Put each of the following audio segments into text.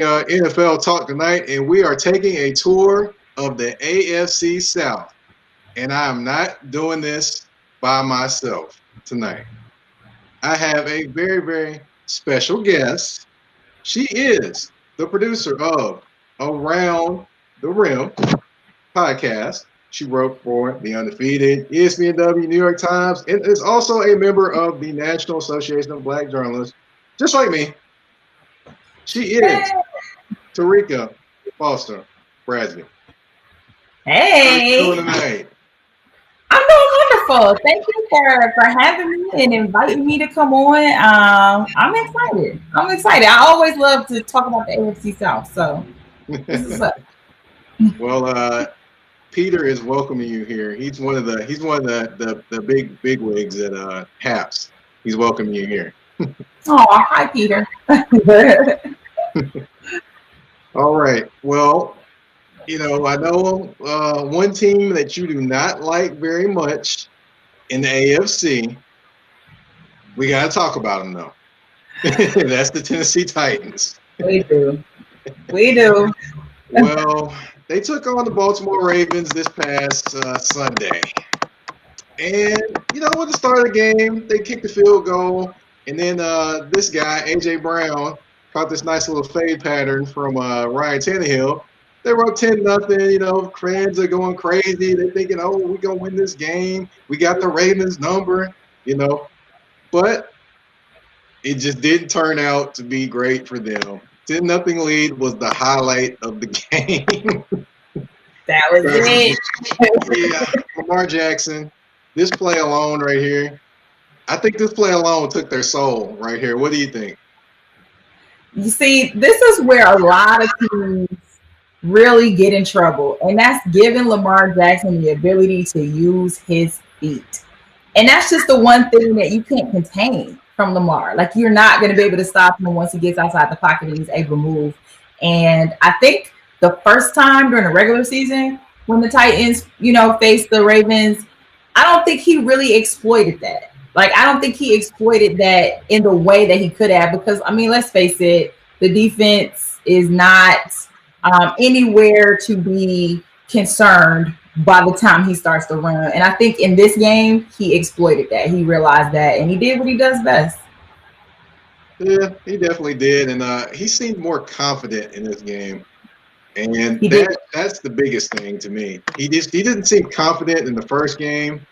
NFL Talk tonight, and we are taking a tour of the AFC South. And I am not doing this by myself tonight. I have a very, very special guest. She is the producer of Around the Rim podcast. She wrote for The Undefeated, ESPNW, New York Times, and is also a member of the National Association of Black Journalists, just like me. She is Tarika Foster Bradley. Hey. How are you doing tonight? I'm doing wonderful. Thank you for having me and inviting me to come on. I'm excited. I always love to talk about the AFC South. So this is up. Well, Peter is welcoming you here. He's one of the big wigs at HAPS. He's welcoming you here. Oh, hi, Peter. All right. Well, I know one team that you do not like very much in the AFC. We got to talk about them, though. That's the Tennessee Titans. We do. Well, they took on the Baltimore Ravens this past Sunday. And, at the start of the game, they kicked the field goal. And then this guy, A.J. Brown, caught this nice little fade pattern from Ryan Tannehill. They were up 10-0. Fans are going crazy. They're thinking, oh, we're going to win this game. We got the Ravens number, But it just didn't turn out to be great for them. 10-0 lead was the highlight of the game. That was it. Yeah, Lamar Jackson. This play alone right here. I think this play alone took their soul right here. What do you think? You see, this is where a lot of teams really get in trouble, and that's giving Lamar Jackson the ability to use his feet. And that's just the one thing that you can't contain from Lamar. Like, you're not going to be able to stop him once he gets outside the pocket and he's able to move. And I think the first time during the regular season when the Titans, faced the Ravens, I don't think he really exploited that. Like, I don't think he exploited that in the way that he could have, because, let's face it, the defense is not anywhere to be concerned by the time he starts to run. And I think in this game, he exploited that. He realized that, and he did what he does best. Yeah, he definitely did. And he seemed more confident in this game. And that's the biggest thing to me. He didn't seem confident in the first game.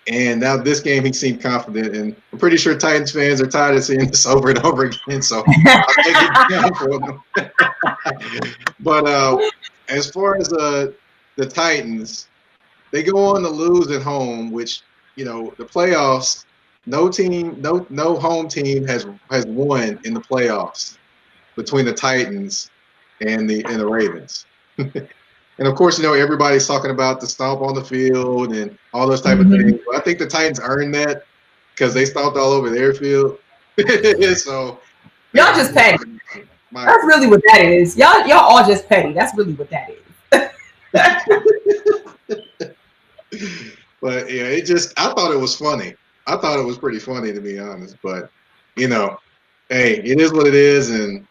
And now this game, he seemed confident. And I'm pretty sure Titans fans are tired of seeing this over and over again. So I'll take it down for them. But as far as the Titans, they go on to lose at home, which, the playoffs, no home team has won in the playoffs between the Titans and the Ravens. And of course, everybody's talking about the stomp on the field and all those type of things. But I think the Titans earned that because they stomped all over their field. So y'all just petty. That's really what that is. Y'all all just petty. That's really what that is. But yeah, I thought it was funny. I thought it was pretty funny, to be honest. But hey, it is what it is, and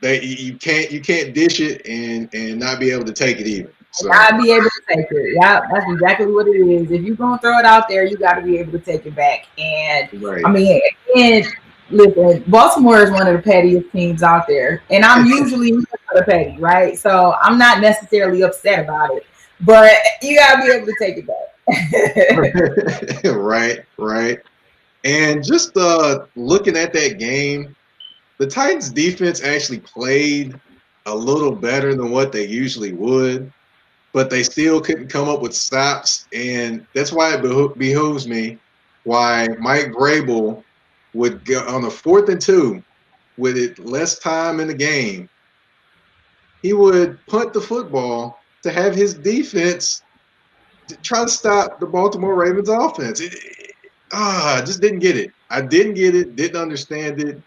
you can't dish it and not be able to take it either. So. Not be able to take it. Yeah, that's exactly what it is. If you're gonna throw it out there, you got to be able to take it back. And right. Again, listen, Baltimore is one of the pettiest teams out there, and I'm usually the petty, right? So I'm not necessarily upset about it, but you got to be able to take it back. Right. And just looking at that game, the Titans defense actually played a little better than what they usually would, but they still couldn't come up with stops. And that's why it behooves me why Mike Vrabel would go on a 4th and 2 with it less time in the game. He would punt the football to have his defense try to stop the Baltimore Ravens offense. I just didn't get it. I didn't get it, didn't understand it.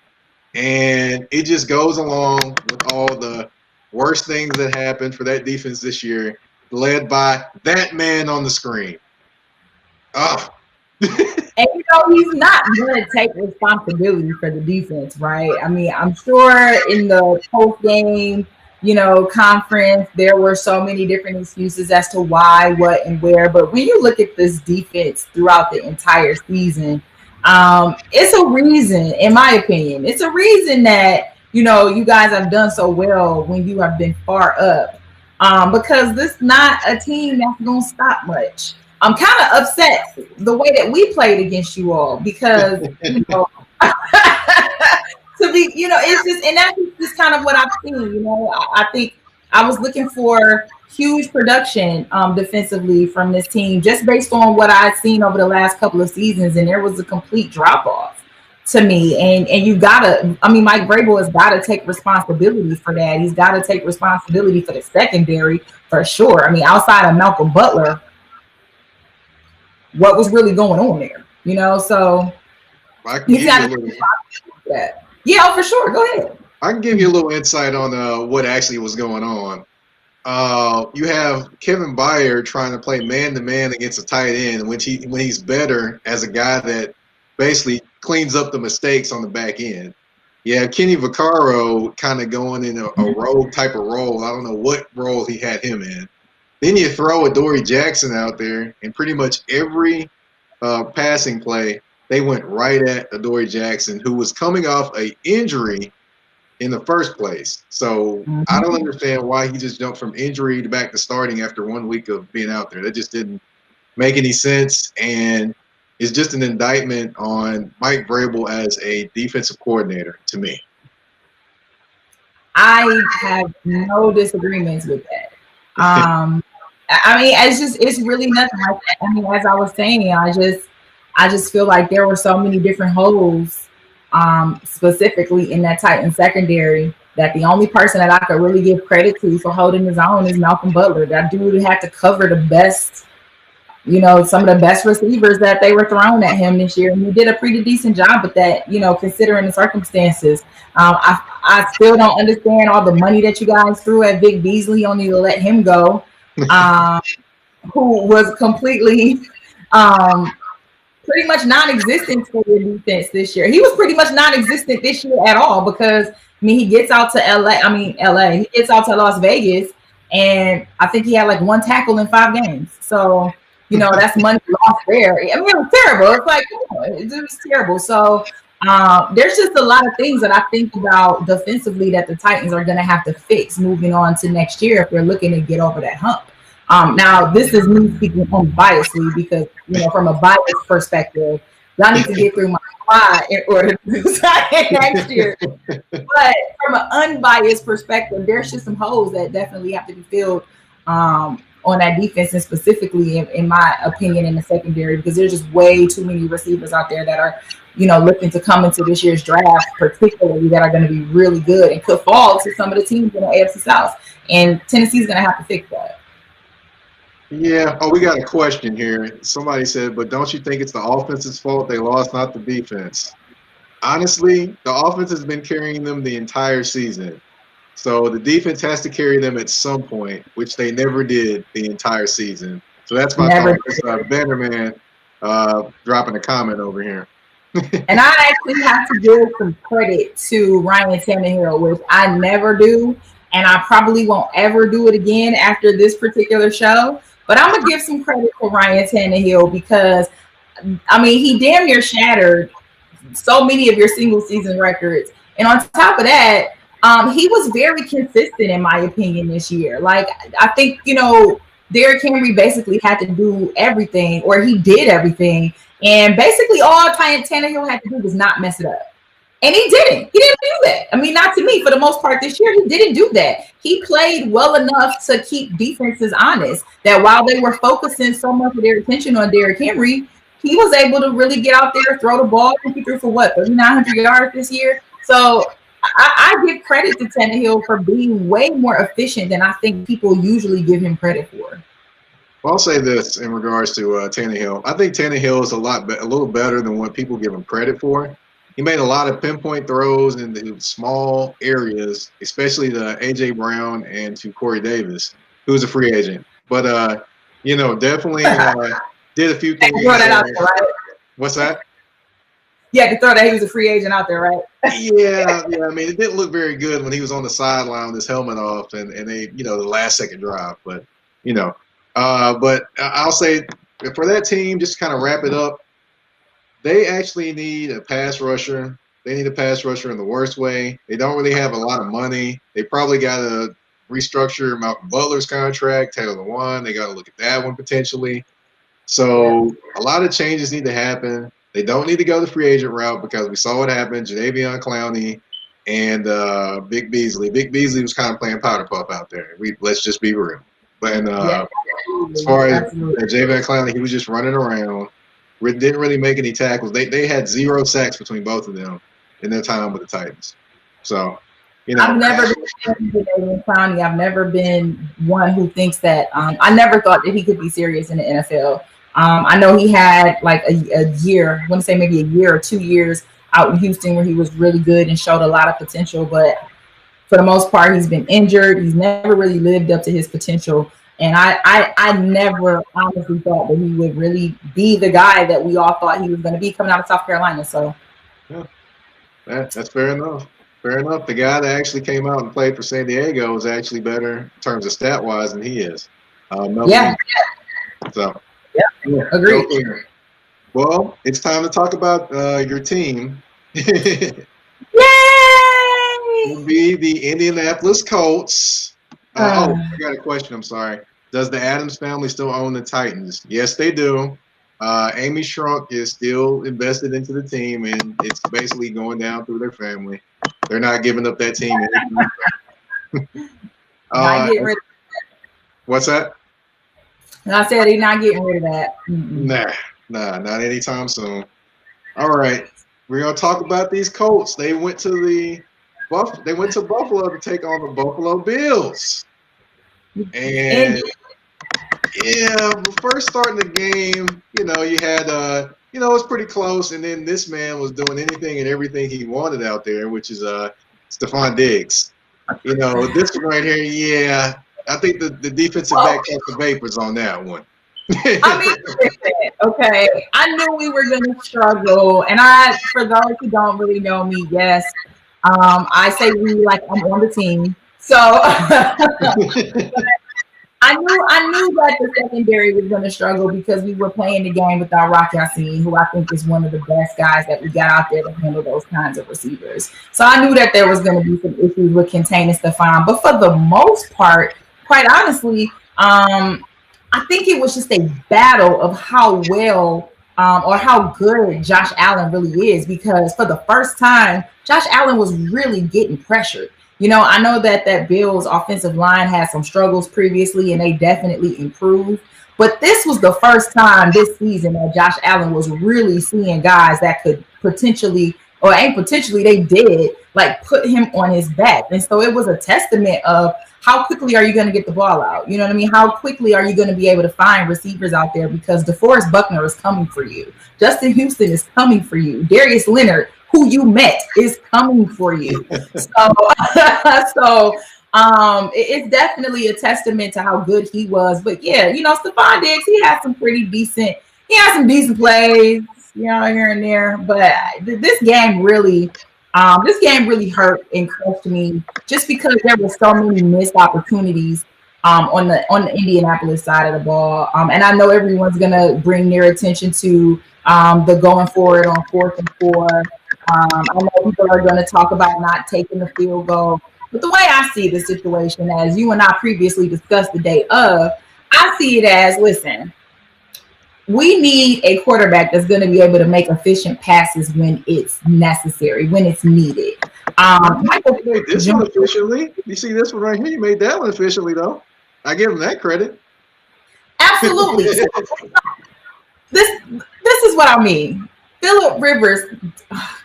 And it just goes along with all the worst things that happened for that defense this year, led by that man on the screen. And he's not going to take responsibility for the defense, right? I mean, I'm sure in the post game, conference, there were so many different excuses as to why, what, and where. But when you look at this defense throughout the entire season, it's a reason, in my opinion, it's a reason that you guys have done so well when you have been far up. Because this is not a team that's going to stop much. I'm kind of upset the way that we played against you all because, to be, it's just, and that's just kind of what I've seen. I think I was looking for huge production defensively from this team just based on what I've seen over the last couple of seasons, and there was a complete drop off to me. And you gotta, Mike Vrabel has got to take responsibility for that. He's got to take responsibility for the secondary for sure. Outside of Malcolm Butler, what was really going on there, so he's got to do that. Yeah, for sure. Go ahead. I can give you a little insight on what actually was going on. You have Kevin Byard trying to play man-to-man against a tight end when he's better as a guy that basically cleans up the mistakes on the back end. You have Kenny Vaccaro kind of going in a rogue type of role. I don't know what role he had him in. Then you throw Adoree Jackson out there, and pretty much every passing play, they went right at Adoree Jackson, who was coming off an injury in the first place. So I don't understand why he just jumped from injury to back to starting after 1 week of being out there. That just didn't make any sense, and it's just an indictment on Mike Vrabel as a defensive coordinator to me. I have no disagreements with that. It's really nothing like that. As I was saying, I just feel like there were so many different holes, specifically in that Titan secondary, that the only person that I could really give credit to for holding his own is Malcolm Butler. That dude had to cover the best, some of the best receivers that they were throwing at him this year. And he did a pretty decent job with that, considering the circumstances. I still don't understand all the money that you guys threw at Vic Beasley only to let him go. Who was completely pretty much non-existent for the defense this year. He was pretty much non-existent this year at all because he gets out to LA. He gets out to Las Vegas, and I think he had like 1 tackle in 5 games. So that's money lost there. It was terrible. It's like it was terrible. So there's just a lot of things that I think about defensively that the Titans are going to have to fix moving on to next year if they're looking to get over that hump. Now, this is me speaking unbiasedly because, from a biased perspective, y'all need to get through my quad in order to decide next year. But from an unbiased perspective, there's just some holes that definitely have to be filled on that defense, and specifically, in my opinion, in the secondary, because there's just way too many receivers out there that are, looking to come into this year's draft, particularly that are going to be really good and could fall to some of the teams in the AFC South. And Tennessee's going to have to fix that. Yeah. Oh, we got a question here. Somebody said, but don't you think it's the offense's fault they lost, not the defense? Honestly, the offense has been carrying them the entire season. So the defense has to carry them at some point, which they never did the entire season. So that's my thought. It's Bannerman dropping a comment over here. And I actually have to give some credit to Ryan Tannehill, which I never do, and I probably won't ever do it again after this particular show. But I'm going to give some credit to Ryan Tannehill because, he damn near shattered so many of your single season records. And on top of that, he was very consistent, in my opinion, this year. Like, I think, Derrick Henry basically had to do everything, or he did everything. And basically all Tannehill had to do was not mess it up. And he didn't. He didn't do that. Not to me, for the most part this year, he didn't do that. He played well enough to keep defenses honest, that while they were focusing so much of their attention on Derrick Henry, he was able to really get out there, throw the ball. He threw for 3,900 yards this year. So I give credit to Tannehill for being way more efficient than I think people usually give him credit for. Well, I'll say this in regards to Tannehill. I think Tannehill is a little better than what people give him credit for. He made a lot of pinpoint throws in the small areas, especially to A.J. Brown and to Corey Davis, who's a free agent. But, definitely did a few things. What's that? You had to throw that he was a free agent out there, right? Yeah. I mean, it didn't look very good when he was on the sideline with his helmet off, and they, the last second drive. But but I'll say for that team, just to kind of wrap it up, they actually need a pass rusher. They need a pass rusher in the worst way. They don't really have a lot of money. They probably got to restructure Malcolm Butler's contract, Taylor Lewan. They got to look at that one potentially. So a lot of changes need to happen. They don't need to go the free agent route because we saw what happened. Jadeveon Clowney and Vic Beasley. Vic Beasley was kind of playing powder puff out there. Let's just be real. But as far as Jadeveon Clowney, he was just running around. Didn't really make any tackles. They had 0 sacks between both of them in their time with the Titans. So, I've never been Jadeveon Clowney. I've never been one who thinks that. I never thought that he could be serious in the NFL. I know he had like a year, I want to say maybe a year or 2 years out in Houston where he was really good and showed a lot of potential. But for the most part, he's been injured. He's never really lived up to his potential. And I never honestly thought that he would really be the guy that we all thought he was going to be coming out of South Carolina. So, yeah, that's fair enough. Fair enough. The guy that actually came out and played for San Diego is actually better in terms of stat wise than he is. Yeah. So, yeah, agreed. Well, it's time to talk about your team. Yay! It'll be the Indianapolis Colts. I got a question. I'm sorry. Does the Adams family still own the Titans? Yes, they do. Amy Shrunk is still invested into the team, and it's basically going down through their family. They're not giving up that team. Not getting rid of that. What's that? And I said he's not getting rid of that. Nah, not anytime soon. All right, we're gonna talk about these Colts. They went to Buffalo to take on the Buffalo Bills. And first starting the game, you had it was pretty close, and then this man was doing anything and everything he wanted out there, which is Stephon Diggs. This one right here, I think the defensive back caught the vapors on that one. I mean, okay, I knew we were going to struggle, and for those who don't really know me, yes, I say we like I'm on the team, so I knew that the secondary was going to struggle because we were playing the game without Rock Ya-Sin, who I think is one of the best guys that we got out there to handle those kinds of receivers. So I knew that there was going to be some issues with containing Stephon, but for the most part, quite honestly, I think it was just a battle of how well or how good Josh Allen really is, because for the first time, Josh Allen was really getting pressured. I know that Bills offensive line had some struggles previously, and they definitely improved. But this was the first time this season that Josh Allen was really seeing guys that could potentially, or ain't potentially, they did, like put him on his back. And so it was a testament of how quickly are you going to get the ball out? You know what I mean? How quickly are you going to be able to find receivers out there? Because DeForest Buckner is coming for you. Justin Houston is coming for you. Darius Leonard, who you met, is coming for you. So it's definitely a testament to how good he was. But yeah, Stephon Diggs, he had some decent plays, here and there. But this game really hurt and crushed me, just because there were so many missed opportunities on the Indianapolis side of the ball. And I know everyone's gonna bring their attention to the going forward on 4th and 4. I know people are going to talk about not taking the field goal, but the way I see the situation, as you and I previously discussed the day of, I see it as, listen, we need a quarterback that's going to be able to make efficient passes when it's necessary, when it's needed. You made this one efficiently. You see this one right here? You made that one efficiently, though. I give him that credit. Absolutely. This is what I mean. Phillip Rivers,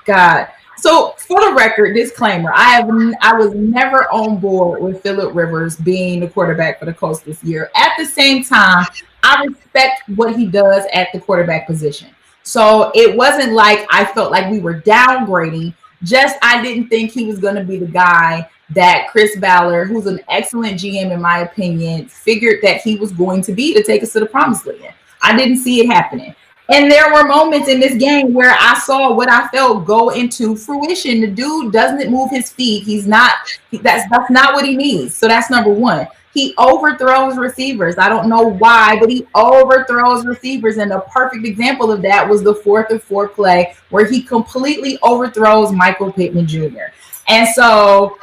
God. So for the record, disclaimer, I was never on board with Phillip Rivers being the quarterback for the Colts this year. At the same time, I respect what he does at the quarterback position. So it wasn't like I felt like we were downgrading. Just I didn't think he was going to be the guy that Chris Ballard, who's an excellent GM in my opinion, figured that he was going to be to take us to the promised land. I didn't see it happening. And there were moments in this game where I saw what I felt go into fruition. The dude doesn't move his feet. He's not. That's not what he needs. So that's number one. He overthrows receivers. I don't know why, but he overthrows receivers. And a perfect example of that was the 4th-and-4 play where he completely overthrows Michael Pittman Jr. And so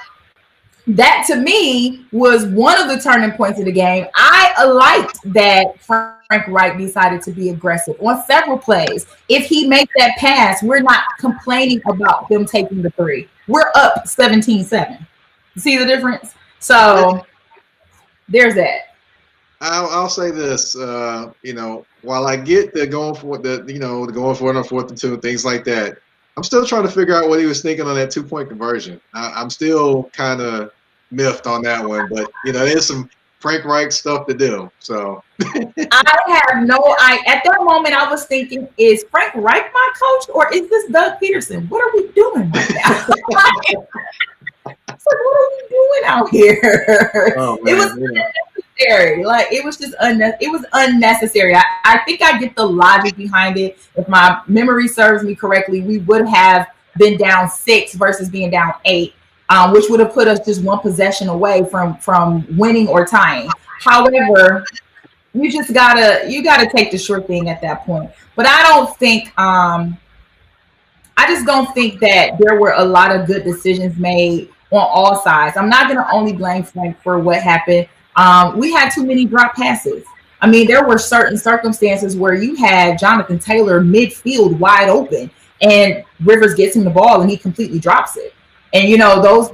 that to me was one of the turning points of the game. I liked that Frank Wright decided to be aggressive on several plays. If he makes that pass, we're not complaining about them taking the 3. We're up 17-7. See the difference? So there's that. I'll say this, while I get the going for the going for it on 4th and 2, things like that, I'm still trying to figure out what he was thinking on that 2-point conversion. I'm still kind of miffed on that one, but there's some Frank Reich stuff to do. So I have at that moment I was thinking, is Frank Reich my coach or is this Doug Peterson? What are we doing right now? So what are we doing out here? Oh, it was unnecessary. Like it was just unnecessary. I think I get the logic behind it. If my memory serves me correctly, we would have been down 6 versus being down 8. Which would have put us just one possession away from winning or tying. However, you gotta take the sure thing at that point. But I just don't think that there were a lot of good decisions made on all sides. I'm not gonna only blame Frank for what happened. We had too many drop passes. I mean, there were certain circumstances where you had Jonathan Taylor midfield wide open, and Rivers gets him the ball and he completely drops it. And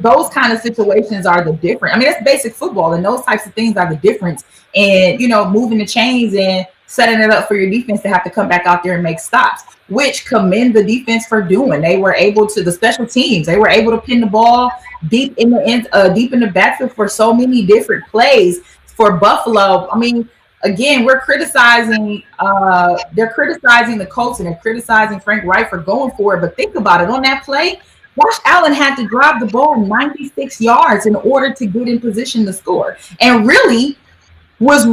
those kind of situations are the difference. I mean, that's basic football, and those types of things are the difference. And moving the chains and setting it up for your defense to have to come back out there and make stops, which commend the defense for doing. They were able to, the special teams, they were able to pin the ball deep in the backfield for so many different plays for Buffalo. I mean, again, we're criticizing. They're criticizing the Colts and they're criticizing Frank Reich for going for it. But think about it. On that play, Josh Allen had to drive the ball 96 yards in order to get in position to score, and was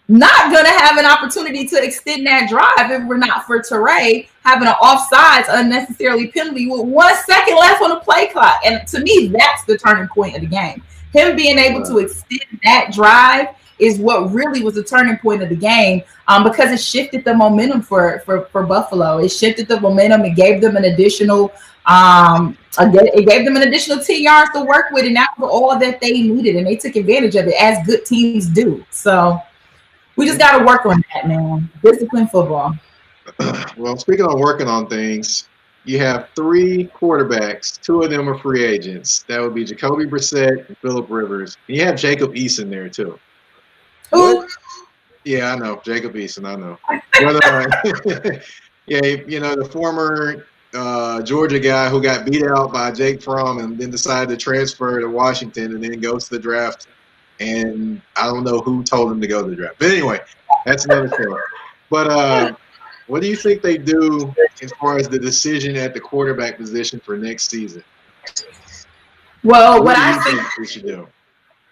not going to have an opportunity to extend that drive if we're not for Teray having an offsides unnecessarily penalty with 1 second left on the play clock. And to me, that's the turning point of the game. Him being able to extend that drive is what really was the turning point of the game, because it shifted the momentum for Buffalo. It shifted the momentum. It gave them an additional 10 yards to work with, and that was all that they needed, and they took advantage of it as good teams do. So we just got to work on that, man. Discipline football. Well, speaking of working on things, you have 3 quarterbacks. 2 of them are free agents. That would be Jacoby Brissett and Phillip Rivers. And you have Jacob Eason there too. Who? Yeah, I know. Jacob Eason, I know. But, yeah, the former Georgia guy who got beat out by Jake Fromm and then decided to transfer to Washington and then goes to the draft. And I don't know who told him to go to the draft. But anyway, that's another story. But what do you think they do as far as the decision at the quarterback position for next season? Well, what I think they should do?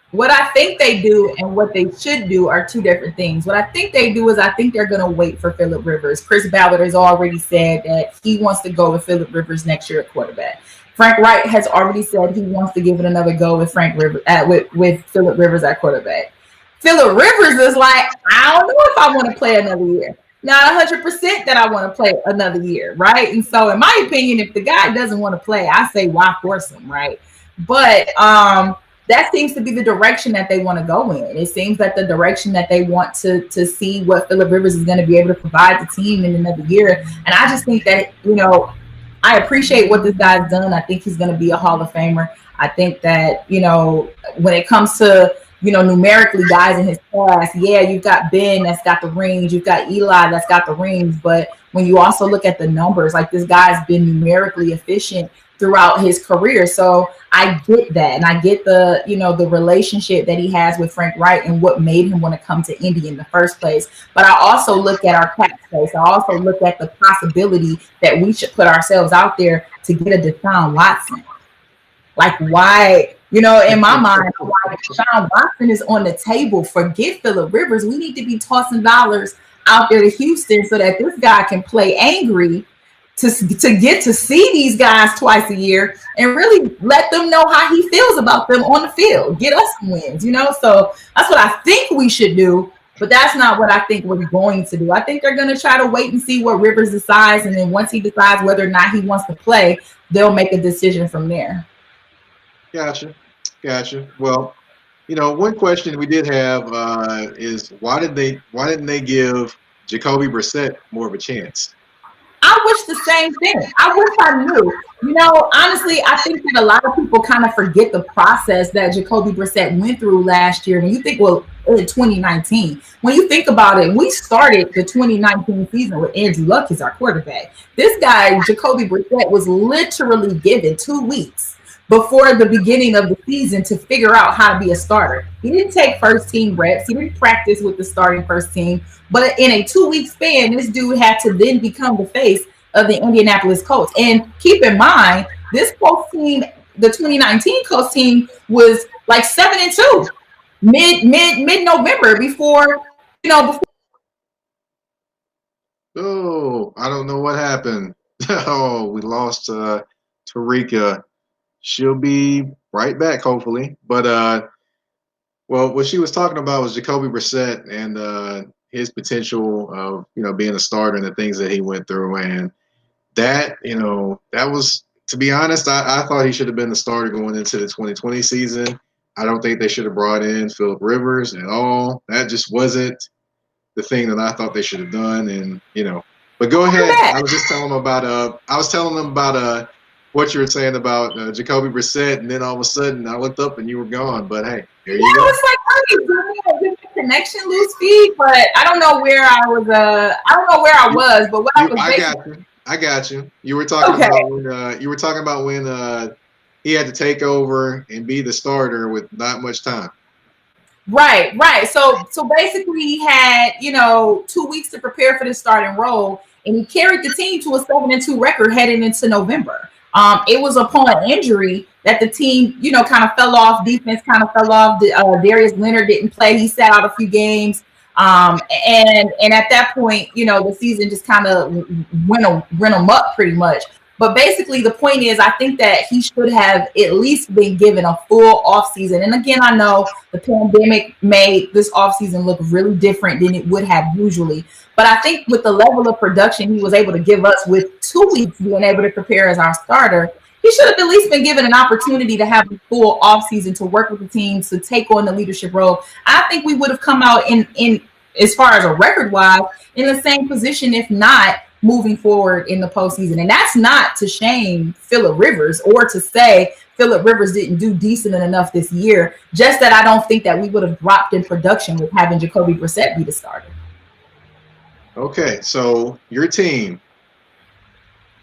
What I think they do and what they should do are 2 different things. What I think they do is I think they're going to wait for Phillip Rivers. Chris Ballard has already said that he wants to go with Phillip Rivers next year at quarterback. Frank Wright has already said he wants to give it another go with with Phillip Rivers at quarterback. Phillip Rivers is like, I don't know if I want to play another year. Not 100% that I want to play another year, right? And so in my opinion, if the guy doesn't want to play, I say why force him, right? But that seems to be the direction that they want to go in. It seems like the direction that they want to see what Phillip Rivers is going to be able to provide the team in another year. And I just think that, I appreciate what this guy's done. I think he's going to be a Hall of Famer. I think that, when it comes to, numerically guys in his class, yeah, you've got Ben that's got the rings. You've got Eli that's got the rings. But when you also look at the numbers, like this guy's been numerically efficient throughout his career. So I get that. And I get the, the relationship that he has with Frank Wright and what made him want to come to Indy in the first place. But I also look at our cap space. I also look at the possibility that we should put ourselves out there to get a Deshawn Watson. Like why, in my mind, why Deshawn Watson is on the table. Forget Phillip Rivers. We need to be tossing dollars out there to Houston so that this guy can play angry to get to see these guys twice a year and really let them know how he feels about them on the field, get us some wins, So that's what I think we should do, but that's not what I think we're going to do. I think they're going to try to wait and see what Rivers decides, and then once he decides whether or not he wants to play, they'll make a decision from there. Gotcha. Well, one question we did have is why didn't they give Jacoby Brissett more of a chance? I wish the same thing. I wish I knew. Honestly, I think that a lot of people kind of forget the process that Jacoby Brissett went through last year. When you think, in 2019, when you think about it, we started the 2019 season with Andrew Luck as our quarterback. This guy, Jacoby Brissett, was literally given 2 weeks before the beginning of the season to figure out how to be a starter. He didn't take first team reps. He didn't practice with the starting first team. But in a 2-week span, this dude had to then become the face of the Indianapolis Colts. And keep in mind, this Colts team, the 2019 Colts team, was like 7-2 mid-November before. Oh, I don't know what happened. Oh, we lost Tarika. She'll be right back, hopefully. But what she was talking about was Jacoby Brissett and his potential of being a starter and the things that he went through, and that was, to be honest, I thought he should have been the starter going into the 2020 season. I don't think they should have brought in Phillip Rivers at all. That just wasn't the thing that I thought they should have done, and But go ahead. I was just telling them about what you were saying about Jacoby Brissett, and then all of a sudden I looked up and you were gone. But hey, there you go. It's like, hey, connection, loose feed, but I don't know where I was. But what I got you. You were talking about when he had to take over and be the starter with not much time. Right. So basically, he had 2 weeks to prepare for the starting role, and he carried the team to a 7-2 record heading into November. It was upon injury that the team, kind of fell off. Defense kind of fell off. Darius Leonard didn't play. He sat out a few games. And at that point, the season just kind of went amok pretty much. But basically, the point is, I think that he should have at least been given a full offseason. And again, I know the pandemic made this offseason look really different than it would have usually. But I think with the level of production he was able to give us with 2 weeks being able to prepare as our starter, he should have at least been given an opportunity to have a full offseason to work with the team, to take on the leadership role. I think we would have come out in as far as a record-wise, in the same position, if not moving forward in the postseason. And that's not to shame Phillip Rivers or to say Phillip Rivers didn't do decent enough this year, just that I don't think that we would have dropped in production with having Jacoby Brissett be the starter. Okay, so your team,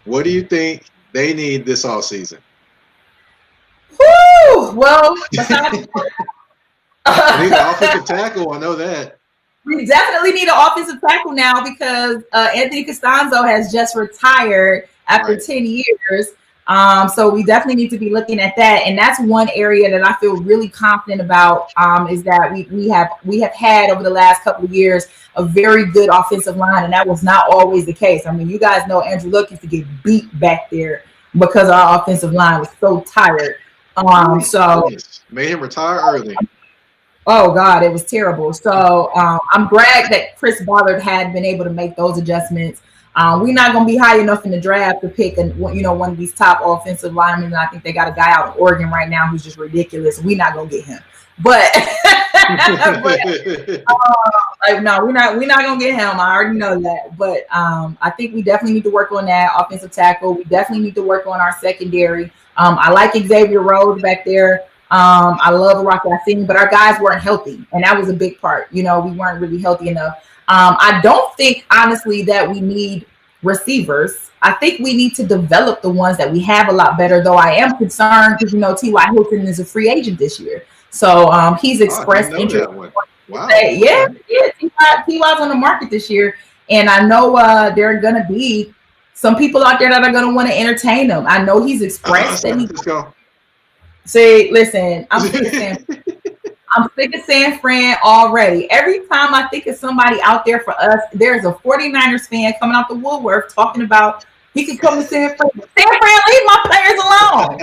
what do you think they need this offseason? Woo! Well, they need an offensive tackle. I know that. We definitely need an offensive tackle now because Anthony Costanzo has just retired after 10 years. So we definitely need to be looking at that. And that's one area that I feel really confident about is that we have had over the last couple of years a very good offensive line. And that was not always the case. I mean, you guys know Andrew Luck used to get beat back there because our offensive line was so tired. So made him retire early. Oh God, it was terrible. So I'm glad that Chris Ballard had been able to make those adjustments. We're not going to be high enough in the draft to pick, one of these top offensive linemen. And I think they got a guy out of Oregon right now who's just ridiculous. We're not going to get him. But no, we're not going to get him. I already know that. But I think we definitely need to work on that offensive tackle. We definitely need to work on our secondary. I like Xavier Rhodes back there. I love Rock Yassin, but our guys weren't healthy, and that was a big part. We weren't really healthy enough. I don't think, honestly, that we need receivers. I think we need to develop the ones that we have a lot better, though I am concerned because, T.Y. Hilton is a free agent this year. So he's expressed interest. Wow. Yeah, T.Y.'s on the market this year, and I know there are going to be some people out there that are going to want to entertain him. I know he's expressed that he. See, listen, I'm I'm sick of San Fran already. Every time I think of somebody out there for us, there's a 49ers fan coming out the woodwork talking about he could come to San Fran. San Fran, leave my players alone.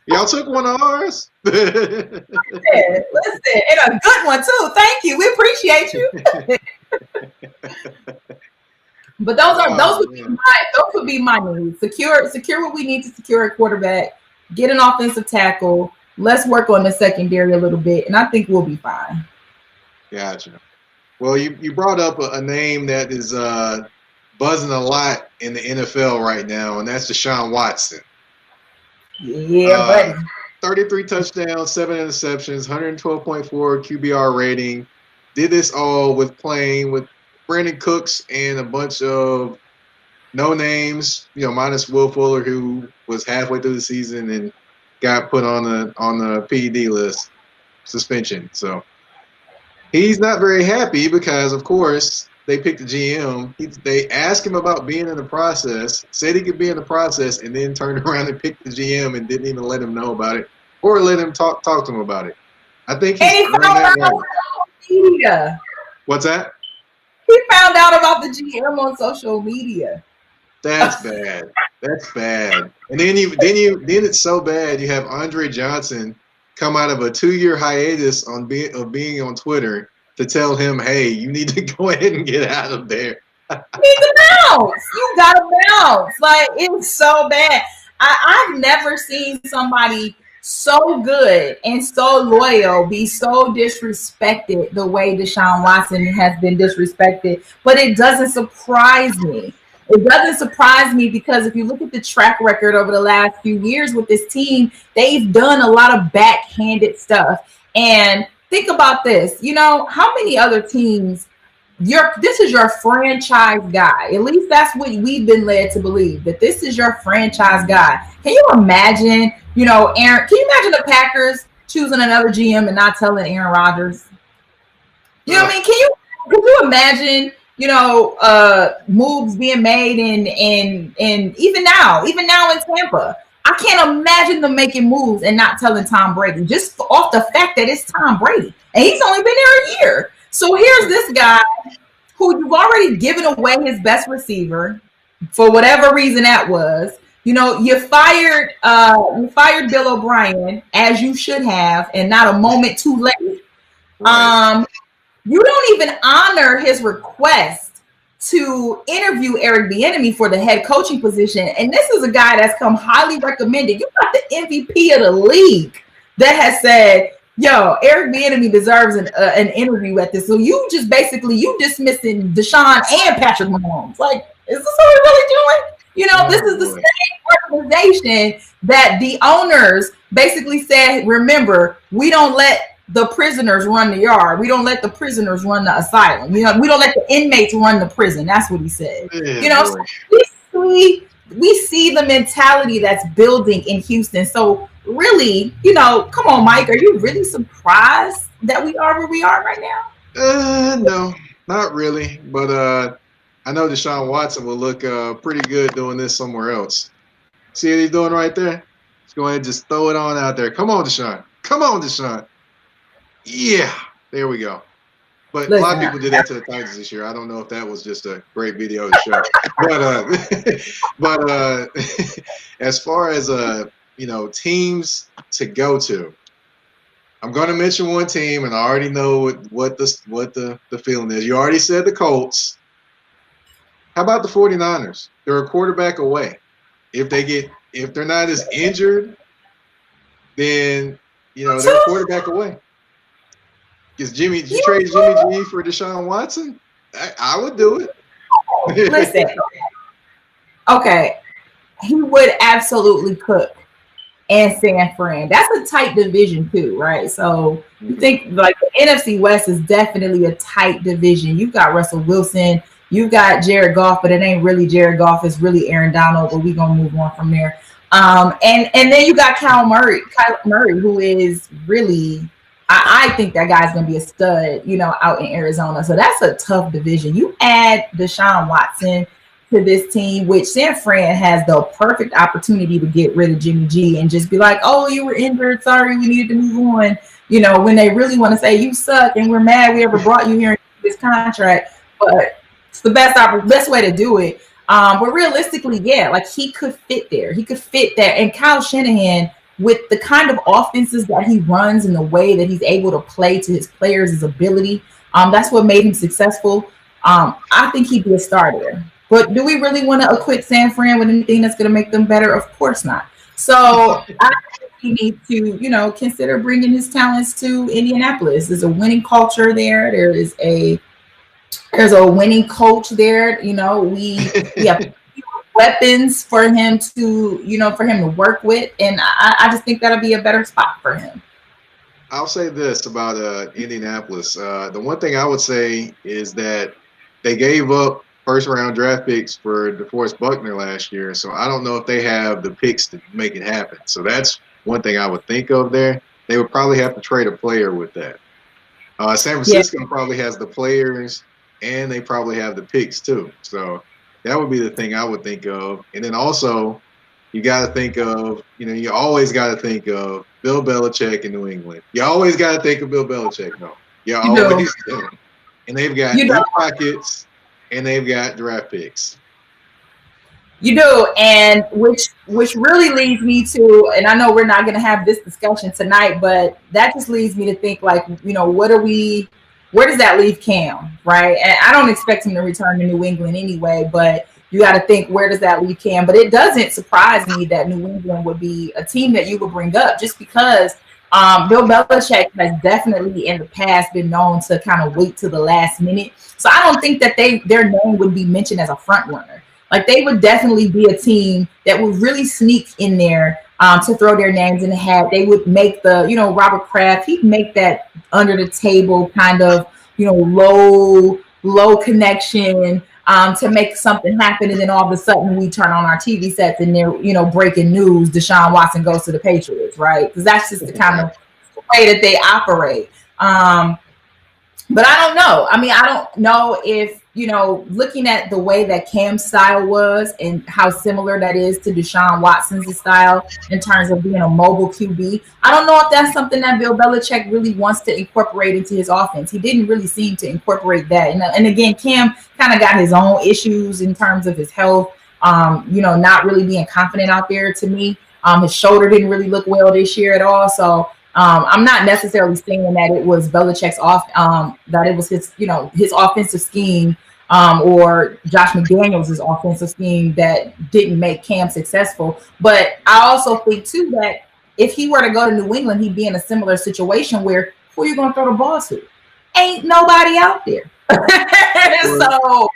Y'all took one of ours. Listen, and a good one too. Thank you. We appreciate you. But those would be my needs. Secure what we need to secure a quarterback, get an offensive tackle. Let's work on the secondary a little bit, and I think we'll be fine. Gotcha. Well, you brought up a name that is buzzing a lot in the NFL right now, and that's Deshawn Watson. Yeah, buddy. 33 touchdowns, 7 interceptions, 112.4 QBR rating. Did this all with playing with Brandon Cooks and a bunch of no names, minus Will Fuller, who was halfway through the season and got put on the PED list, suspension. So he's not very happy because, of course, they picked the GM. They asked him about being in the process, said he could be in the process, and then turned around and picked the GM and didn't even let him know about it or let him talk to him about it. I think he's found out on social media. What's that? He found out about the GM on social media. That's bad. That's bad. And then it's so bad. You have Andre Johnson come out of a 2-year hiatus of being on Twitter to tell him, hey, you need to go ahead and get out of there. You need to bounce. You gotta bounce. Like, it's so bad. I've never seen somebody so good and so loyal be so disrespected the way Deshaun Watson has been disrespected. But it doesn't surprise me. It doesn't surprise me because if you look at the track record over the last few years with this team, they've done a lot of backhanded stuff. And think about this, how many other teams, this is your franchise guy. At least that's what we've been led to believe, that this is your franchise guy. Can you imagine, Aaron, can you imagine the Packers choosing another GM and not telling Aaron Rodgers? You know what I mean? Can you imagine, moves being made and even now in Tampa? I can't imagine them making moves and not telling Tom Brady, just off the fact that it's Tom Brady. And he's only been there a year. So here's this guy who you've already given away his best receiver for whatever reason that was. You fired Bill O'Brien, as you should have, and not a moment too late. Right. You don't even honor his request to interview Eric Bieniemy for the head coaching position. And this is a guy that's come highly recommended. You got the MVP of the league that has said, yo, Eric Bieniemy deserves an interview at this. So you dismissing Deshaun and Patrick Mahomes. Like, is this what we're really doing? This is the same organization that the owners basically said, remember, we don't let the prisoners run the yard. We don't let the prisoners run the asylum. We don't let the inmates run the prison. That's what he said. So we see the mentality that's building in Houston. So really, come on, Mike, are you really surprised that we are where we are right now? No, not really. But I know Deshaun Watson will look pretty good doing this somewhere else. See what he's doing right there? Let's go ahead and just throw it on out there. Come on, Deshaun. Come on, Deshaun. Yeah, there we go. But a lot of people did that to the Titans this year. I don't know if that was just a great video to show. But as far as teams to go to, I'm going to mention one team, and I already know what the feeling is. You already said the Colts. How about the 49ers? They're a quarterback away. If they're not as injured, then they're a quarterback away. Did you trade Jimmy G for Deshaun Watson? I would do it. Listen, okay, he would absolutely cook in San Fran. That's a tight division too, right? So you think like the NFC West is definitely a tight division. You've got Russell Wilson, you've got Jared Goff, but it ain't really Jared Goff. It's really Aaron Donald. But we're gonna move on from there. And then you got Kyler Murray, who is really. I think that guy's going to be a stud, out in Arizona. So that's a tough division. You add Deshaun Watson to this team, which San Fran has the perfect opportunity to get rid of Jimmy G and just be like, oh, you were injured. Sorry, we needed to move on. when they really want to say you suck and we're mad we ever brought you here in this contract. But it's the best way to do it. But realistically, yeah, like he could fit there. He could fit there. And Kyle Shanahan, with the kind of offenses that he runs and the way that he's able to play to his players, his ability, that's what made him successful. I think he'd be a starter. But do we really want to equip San Fran with anything that's going to make them better? Of course not. So I think he needs to, consider bringing his talents to Indianapolis. There's a winning culture there. There's a winning coach there. We have weapons for him to work with, and I just think that'll be a better spot for him. I'll say this about Indianapolis. The one thing I would say is that they gave up first-round draft picks for DeForest Buckner last year, so I don't know if they have the picks to make it happen. So that's one thing I would think of there. They would probably have to trade a player with that. San Francisco probably has the players, and they probably have the picks too. So that would be the thing I would think of. And then also, you got to think of, you always got to think of Bill Belichick in New England. You always got to think of Bill Belichick, though. You always do. And they've got deep pockets, and they've got draft picks. You do, and which really leads me to, and I know we're not going to have this discussion tonight, but that just leads me to think, like, where does that leave Cam, right? And I don't expect him to return to New England anyway, but you got to think, where does that leave Cam? But it doesn't surprise me that New England would be a team that you would bring up, just because Bill Belichick has definitely in the past been known to kind of wait to the last minute. So I don't think that their name would be mentioned as a front runner. Like, they would definitely be a team that would really sneak in there to throw their names in the hat. They would make the, Robert Kraft, he'd make that under the table kind of, low connection to make something happen. And then all of a sudden we turn on our TV sets and they're, breaking news, Deshaun Watson goes to the Patriots, right? Because that's just the kind of way that they operate. But I don't know. I mean, I don't know if, looking at the way that Cam's style was and how similar that is to Deshaun Watson's style in terms of being a mobile QB, I don't know if that's something that Bill Belichick really wants to incorporate into his offense. He didn't really seem to incorporate that. And again, Cam kind of got his own issues in terms of his health, not really being confident out there to me. His shoulder didn't really look well this year at all. So I'm not necessarily saying that it was Belichick's that it was his offensive scheme or Josh McDaniels' offensive scheme that didn't make Cam successful. But I also think too that if he were to go to New England, he'd be in a similar situation where who are you going to throw the ball to? Ain't nobody out there. So,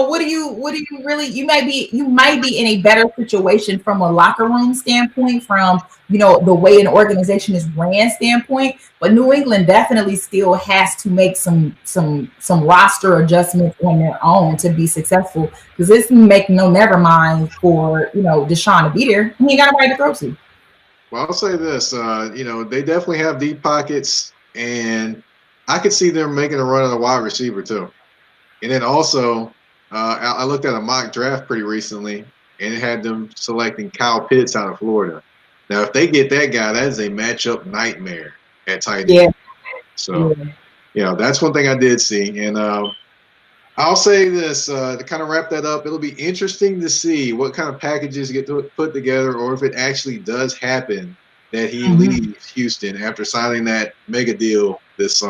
what do you really, you might be in a better situation from a locker room standpoint, from, the way an organization is ran standpoint, but New England definitely still has to make some roster adjustments on their own to be successful, because this make no never mind for, Deshaun to be there. He ain't got nobody to throw to. Well, I'll say this, they definitely have deep pockets, and I could see them making a run on a wide receiver too. And then also, I looked at a mock draft pretty recently, and it had them selecting Kyle Pitts out of Florida. Now, if they get that guy, that is a matchup nightmare at tight end. Yeah. So, that's one thing I did see. And I'll say this, to kind of wrap that up, it'll be interesting to see what kind of packages get put together, or if it actually does happen that he leaves Houston after signing that mega deal this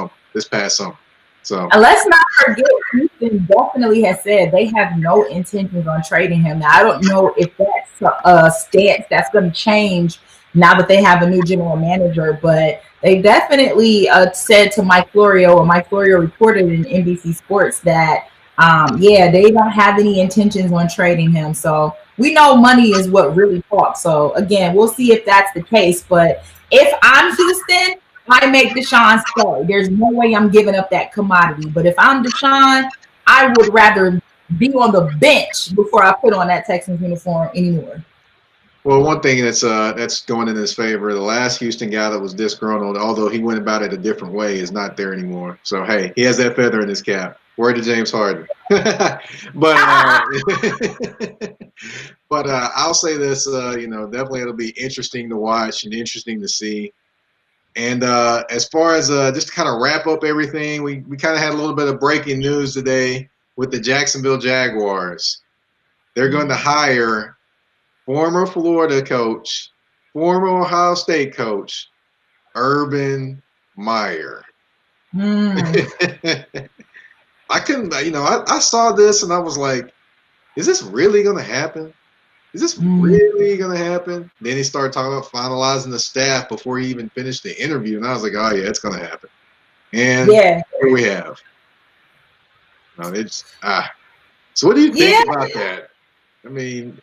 past summer. So, and let's not forget, Houston definitely has said they have no intentions on trading him. Now, I don't know if that's a stance that's going to change now that they have a new general manager, but they definitely said to Mike Florio, or Mike Florio reported in NBC Sports that, they don't have any intentions on trading him. So we know money is what really talks. So again, we'll see if that's the case. But if I'm Houston, I make Deshaun stay. There's no way I'm giving up that commodity. But if I'm Deshaun, I would rather be on the bench before I put on that Texans uniform anymore. Well, one thing that's going in his favor, the last Houston guy that was disgruntled, although he went about it a different way, is not there anymore. So, hey, he has that feather in his cap. Word to James Harden. But I'll say this, definitely it'll be interesting to watch and interesting to see. And as far as just to kind of wrap up everything, we kind of had a little bit of breaking news today with the Jacksonville Jaguars. They're going to hire former Florida coach, former Ohio State coach, Urban Meyer. I couldn't, I saw this and I was like, is this really going to happen? Is this really going to happen? Then he started talking about finalizing the staff before he even finished the interview. And I was like, oh, yeah, it's going to happen. And here we have. No, So what do you think about that? I mean,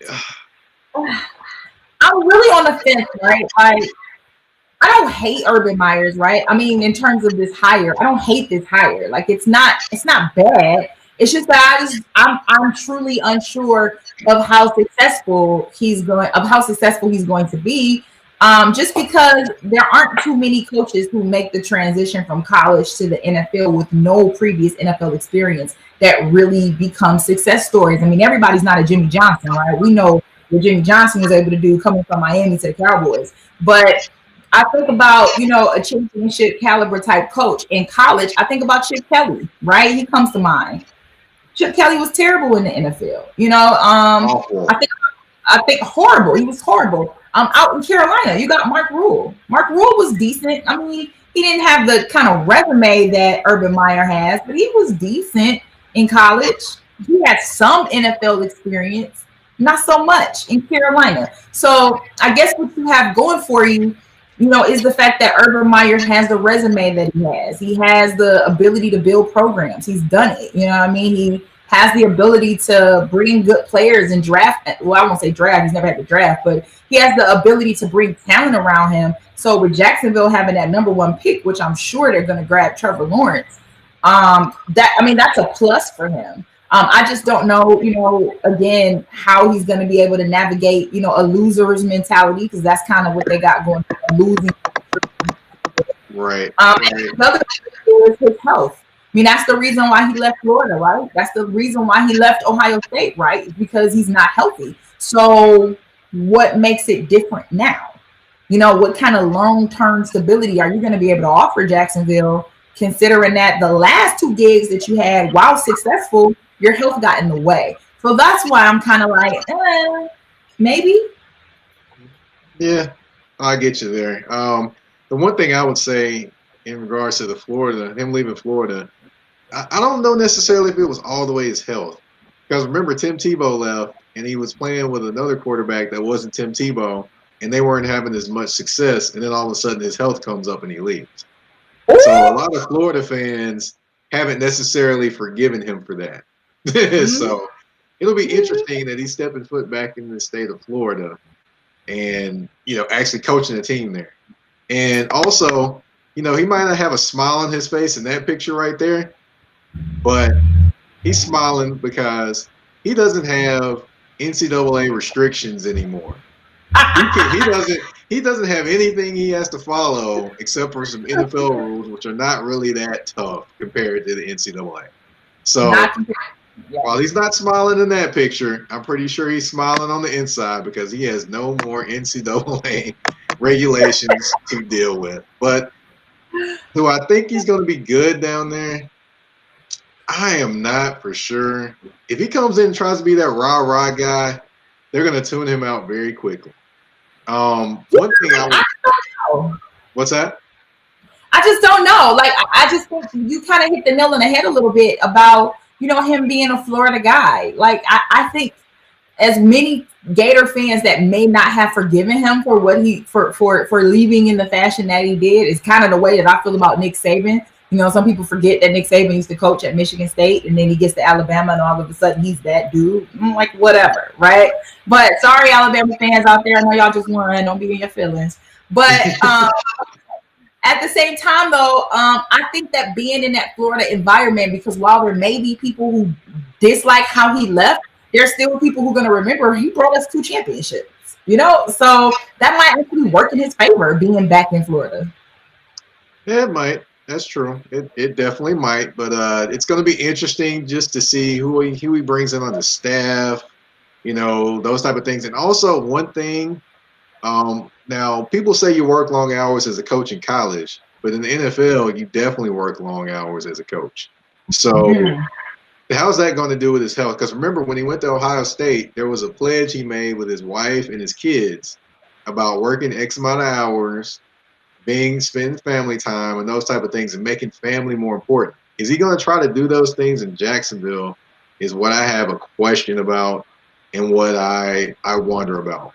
I'm really on the fence, right? Like, I don't hate Urban Myers, right? I mean, in terms of this hire, I don't hate this hire. Like, it's not bad. It's just that I'm truly unsure of how successful he's going to be. Just because there aren't too many coaches who make the transition from college to the NFL with no previous NFL experience that really become success stories. I mean, everybody's not a Jimmy Johnson, right? We know what Jimmy Johnson was able to do coming from Miami to the Cowboys. But I think about, a championship caliber type coach in college. I think about Chip Kelly, right? He comes to mind. Chip Kelly was terrible in the NFL. I think horrible. He was horrible. Out in Carolina, you got Mark Rule. Mark Rule was decent. I mean, he didn't have the kind of resume that Urban Meyer has, but he was decent in college. He had some NFL experience, not so much in Carolina. So I guess what you have going for you, is the fact that Urban Meyer has the resume that he has. He has the ability to build programs. He's done it. You know what I mean? He has the ability to bring good players and draft. Well, I won't say draft. He's never had to draft, but he has the ability to bring talent around him. So with Jacksonville having that number one pick, which I'm sure they're going to grab Trevor Lawrence, that's a plus for him. I just don't know, again, how he's going to be able to navigate, a loser's mentality, because that's kind of what they got going on, losing. Right. And another thing is his health. I mean, that's the reason why he left Florida, right? That's the reason why he left Ohio State, right? Because he's not healthy. So what makes it different now? What kind of long-term stability are you going to be able to offer Jacksonville, considering that the last two gigs that you had, while successful, your health got in the way? So that's why I'm kind of like, maybe. Yeah, I get you there. The one thing I would say in regards to him leaving Florida, I don't know necessarily if it was all the way his health. Because remember, Tim Tebow left, and he was playing with another quarterback that wasn't Tim Tebow, and they weren't having as much success, and then all of a sudden his health comes up and he leaves. So a lot of Florida fans haven't necessarily forgiven him for that. So it'll be interesting that he's stepping foot back in the state of Florida and, actually coaching a team there. And also, he might not have a smile on his face in that picture right there, but he's smiling because he doesn't have NCAA restrictions anymore. He doesn't have anything he has to follow except for some NFL rules, which are not really that tough compared to the NCAA. So while he's not smiling in that picture, I'm pretty sure he's smiling on the inside because he has no more NCAA regulations to deal with. But do I think he's going to be good down there? I am not for sure. If he comes in and tries to be that rah-rah guy, they're going to tune him out very quickly. One thing what's that? I just don't know. Like, I just think you kind of hit the nail on the head a little bit about, him being a Florida guy. Like, I think as many Gator fans that may not have forgiven him for what for leaving in the fashion that he did is kind of the way that I feel about Nick Saban. Some people forget that Nick Saban used to coach at Michigan State, and then he gets to Alabama, and all of a sudden he's that dude. Like, whatever, right? But sorry, Alabama fans out there. I know y'all just won. Don't be in your feelings. But at the same time, though, I think that being in that Florida environment, because while there may be people who dislike how he left, there's still people who are going to remember he brought us 2 championships. So that might actually work in his favor, being back in Florida. Yeah, it might. That's true. It definitely might, but it's going to be interesting just to see who he brings in on the staff, those type of things. And also, one thing Now, people say you work long hours as a coach in college, but in the NFL, you definitely work long hours as a coach. So, Mhm. how's that going to do with his health? Because remember, when he went to Ohio State, there was a pledge he made with his wife and his kids about working X amount of hours, spending family time, and those type of things, and making family more important. Is he going to try to do those things in Jacksonville? Is what I have a question about, and what I wonder about.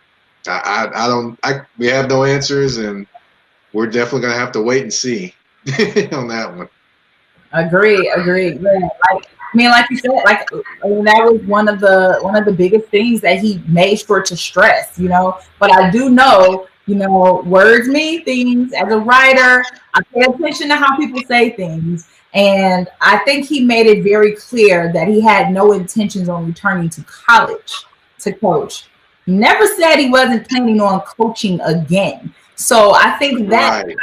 I don't. We have no answers, and we're definitely going to have to wait and see on that one. Agree, agree. Yeah, like you said, that was one of the biggest things that he made sure to stress. But I do know, words mean things. As a writer, I pay attention to how people say things, and I think he made it very clear that he had no intentions on returning to college to coach. He never said he wasn't planning on coaching again. So I think that Right.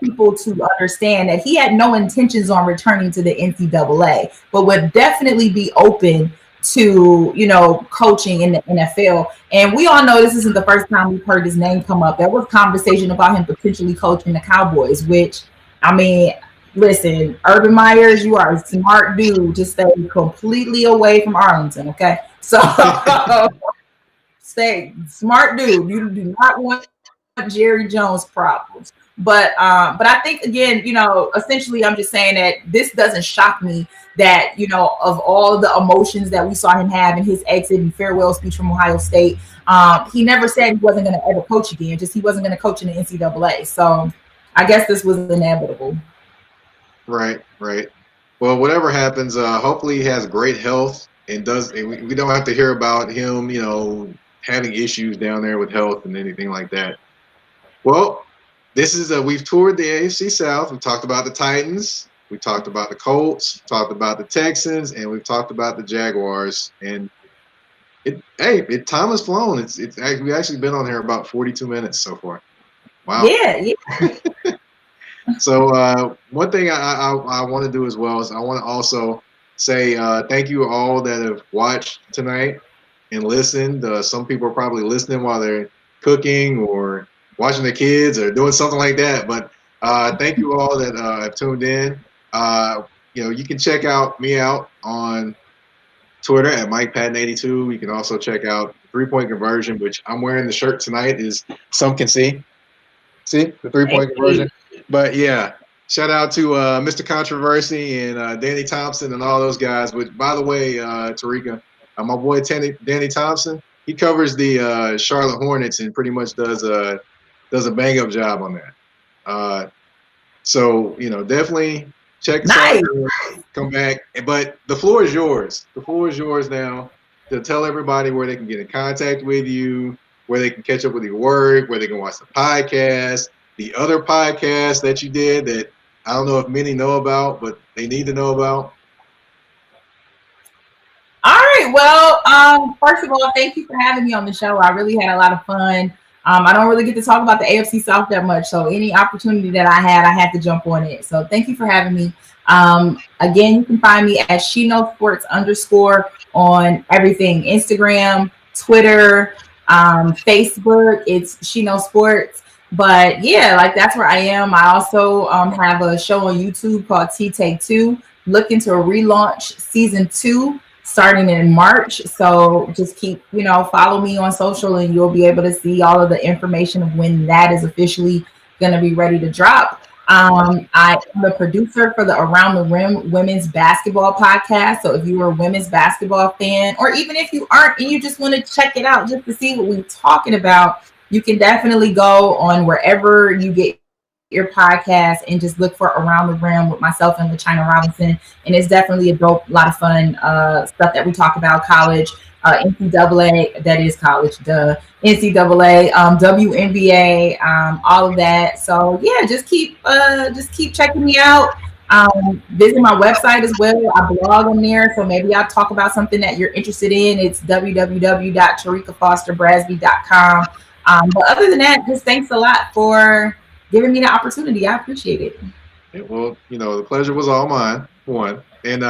people to understand that he had no intentions on returning to the NCAA, but would definitely be open to, coaching in the NFL. And we all know this isn't the first time we've heard his name come up. There was conversation about him potentially coaching the Cowboys, which, I mean, listen, Urban Myers, you are a smart dude to stay completely away from Arlington, okay? So stay smart dude. You do not want Jerry Jones problems. But I think again, essentially I'm just saying that this doesn't shock me that, of all the emotions that we saw him have in his exit and farewell speech from Ohio State, he never said he wasn't going to ever coach again, just he wasn't going to coach in the NCAA. So I guess this was inevitable. Right, right. Well, whatever happens, hopefully he has great health and we don't have to hear about him, having issues down there with health and anything like that. Well, this is we've toured the AFC South. We talked about the Titans, we talked about the Colts, talked about the Texans, and we've talked about the Jaguars. And time has flown. We've actually been on here about 42 minutes so far. Wow. Yeah, yeah. So one thing I want to do as well is I want to also say thank you all that have watched tonight and listened. Some people are probably listening while they're cooking or watching their kids or doing something like that. But thank you all that have tuned in. You can check me out on Twitter at MikePatton82. You can also check out 3-Point Conversion, which I'm wearing the shirt tonight, as some can see. See the 3-Point Conversion. But yeah, shout out to Mr. Controversy and Danny Thompson and all those guys. Which, by the way, Tarika, my boy Danny Thompson, he covers the Charlotte Hornets and pretty much does a bang up job on that. So definitely check us out. Come back. But the floor is yours. The floor is yours now to tell everybody where they can get in contact with you, where they can catch up with your work, where they can watch the podcast, the other podcasts that you did that I don't know if many know about, but they need to know about. All right. Well, first of all, thank you for having me on the show. I really had a lot of fun. I don't really get to talk about the AFC South that much, so any opportunity that I had to jump on it. So thank you for having me. Again, you can find me at SheKnowSports _ on everything: Instagram, Twitter, Facebook. It's SheKnowSports. But yeah, that's where I am. I also have a show on YouTube called T Take 2, looking to relaunch season 2 starting in March. So just keep, follow me on social and you'll be able to see all of the information of when that is officially going to be ready to drop. I am the producer for the Around the Rim Women's Basketball podcast. So if you're a women's basketball fan, or even if you aren't and you just want to check it out just to see what we're talking about, you can definitely go on wherever you get your podcast and just look for Around the Rim with myself and LaChina Robinson. And it's definitely a lot of fun stuff that we talk about: college, NCAA, that is college, NCAA, WNBA, all of that. So yeah, just keep checking me out. Visit my website as well. I blog on there, so maybe I'll talk about something that you're interested in. It's www.tarikafosterbrasby.com. But other than that, just thanks a lot for giving me the opportunity. I appreciate it. Yeah, well, the pleasure was all mine, one. And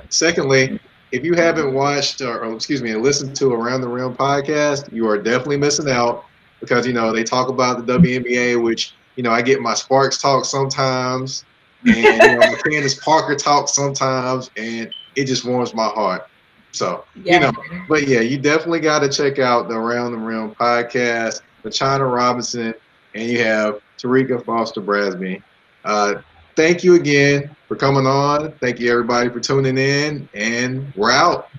secondly, if you haven't watched or listened to Around the Rim podcast, you are definitely missing out. because, they talk about the WNBA, which, I get my Sparks talk sometimes, and, my Candace Parker talk sometimes, and it just warms my heart. So, Yeah. but yeah, you definitely got to check out the Around the Rim podcast, the China Robinson, and you have Tarika Foster Brasby. Thank you again for coming on. Thank you, everybody, for tuning in, and we're out.